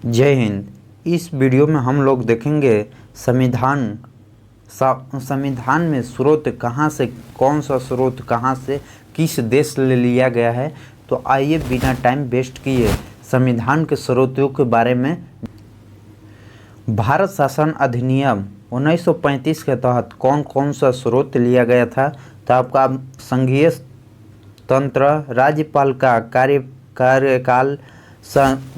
जय हिंद। इस वीडियो में हम लोग देखेंगे संविधान में स्रोत कहाँ से, कौन सा स्रोत कहाँ से किस देश से लिया गया है। तो आइए बिना टाइम वेस्ट किए संविधान के स्रोतों के बारे में। भारत शासन अधिनियम 1935 के तहत कौन कौन सा स्रोत लिया गया था। तो आपका संघीय तंत्र, राज्यपाल का कार्यकाल,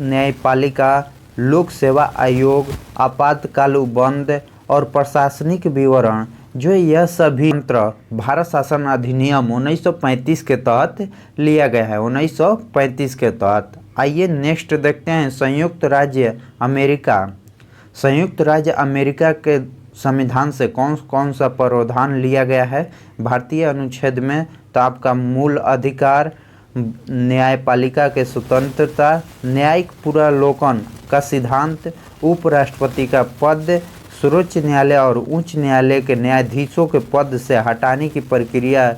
न्यायपालिका, लोक सेवा आयोग, आपातकाल उपबंध और प्रशासनिक विवरण, जो यह सभी तंत्र भारत शासन अधिनियम 1935 के तहत लिया गया है। 1935 के तहत। आइए नेक्स्ट देखते हैं संयुक्त राज्य अमेरिका। संयुक्त राज्य अमेरिका के संविधान से कौन कौन सा प्रावधान लिया गया है भारतीय अनुच्छेद में। तो आपका मूल अधिकार, न्यायपालिका के स्वतंत्रता, न्यायिक पुनरावलोकन का सिद्धांत, उपराष्ट्रपति का पद, सर्वोच्च न्यायालय और उच्च न्यायालय के न्यायाधीशों के पद से हटाने की प्रक्रिया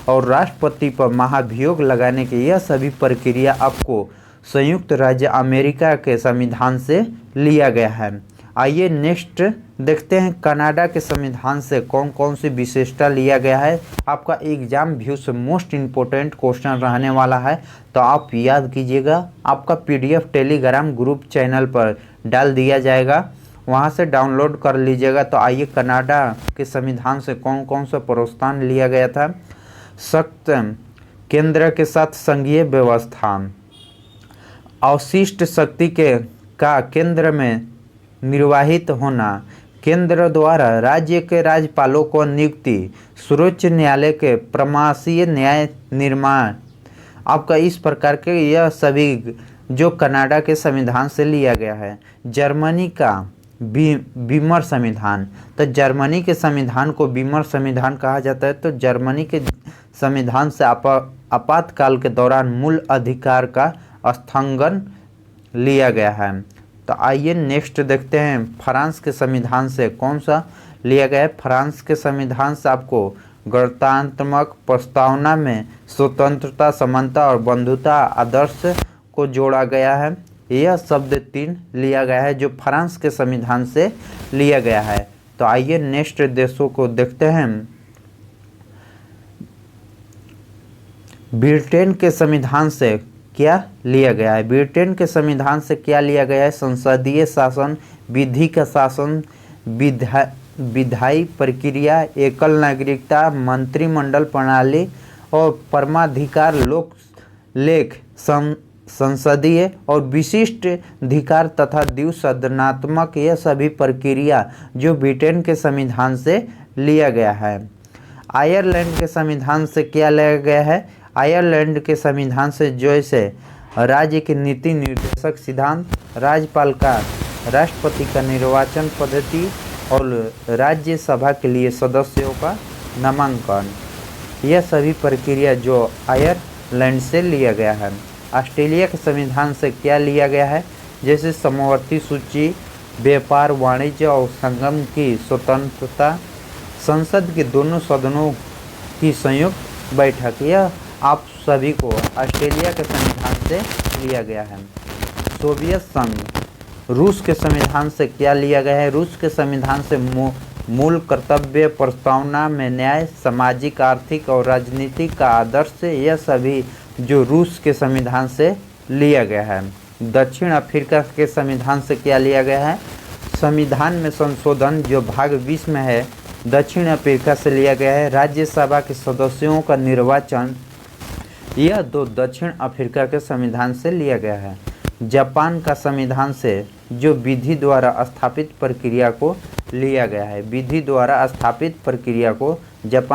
और राष्ट्रपति पर महाभियोग लगाने की यह सभी प्रक्रिया आपको संयुक्त राज्य अमेरिका के संविधान से लिया गया है। आइए नेक्स्ट देखते हैं कनाडा के संविधान से कौन कौन सी विशेषता लिया गया है। आपका एग्जाम व्यू से मोस्ट इम्पोर्टेंट क्वेश्चन रहने वाला है, तो आप याद कीजिएगा। आपका पीडीएफ टेलीग्राम ग्रुप चैनल पर डाल दिया जाएगा, वहां से डाउनलोड कर लीजिएगा। तो आइए कनाडा के संविधान से कौन कौन सा प्रावधान लिया गया था। सख्त केंद्र के साथ संघीय व्यवस्था, अवशिष्ट शक्ति का केंद्र में निर्वाहित होना, केंद्र द्वारा राज्य के राज्यपालों को नियुक्ति, सर्वोच्च न्यायालय के प्रशासकीय न्याय निर्माण। आपका इस प्रकार के यह सभी जो कनाडा के संविधान से लिया गया है। जर्मनी का बीमर संविधान, तो जर्मनी के संविधान को बीमर संविधान कहा जाता है। तो जर्मनी के संविधान से आपातकाल के दौरान मूल अधिकार का स्थगन लिया गया है। तो आइए नेक्स्ट देखते हैं फ्रांस के संविधान से कौन सा लिया गया है। फ्रांस के संविधान से आपको गणतंत्रात्मक प्रस्तावना में स्वतंत्रता, समानता और बंधुता आदर्श को जोड़ा गया है। यह शब्द 3 लिया गया है जो फ्रांस के संविधान से लिया गया है। तो आइए नेक्स्ट देशों को देखते हैं। ब्रिटेन के संविधान से क्या लिया गया है। ब्रिटेन के संविधान से क्या लिया गया है। संसदीय शासन, विधि का शासन, विधायी प्रक्रिया, एकल नागरिकता, मंत्रिमंडल प्रणाली और परमाधिकार, लोक लेख, संसदीय और विशिष्ट अधिकार तथा द्विसदनात्मक, यह सभी प्रक्रिया जो ब्रिटेन के संविधान से लिया गया है। आयरलैंड के संविधान से क्या लिया गया है। आयरलैंड के संविधान से जैसे राज्य के नीति निर्देशक सिद्धांत, राज्यपाल का राष्ट्रपति का निर्वाचन पद्धति और राज्यसभा के लिए सदस्यों का नामांकन, यह सभी प्रक्रिया जो आयरलैंड से लिया गया है। ऑस्ट्रेलिया के संविधान से क्या लिया गया है। जैसे समवर्ती सूची, व्यापार, वाणिज्य और संगम की स्वतंत्रता, संसद के दोनों सदनों की संयुक्त बैठक, यह आप सभी को ऑस्ट्रेलिया के संविधान से लिया गया है। सोवियत संघ, रूस के संविधान से क्या लिया गया है। रूस के संविधान से मूल कर्तव्य, प्रस्तावना में न्याय, सामाजिक, आर्थिक और राजनीतिक का आदर्श, यह सभी जो रूस के संविधान से लिया गया है। दक्षिण अफ्रीका के संविधान से क्या लिया गया है। संविधान में संशोधन जो भाग 20 में है, दक्षिण अफ्रीका से लिया गया है। राज्यसभा के सदस्यों का निर्वाचन, यह 2 दक्षिण अफ्रीका के संविधान से लिया गया है। जापान का संविधान से जो विधि द्वारा स्थापित प्रक्रिया को लिया गया है। विधि द्वारा स्थापित प्रक्रिया को जापान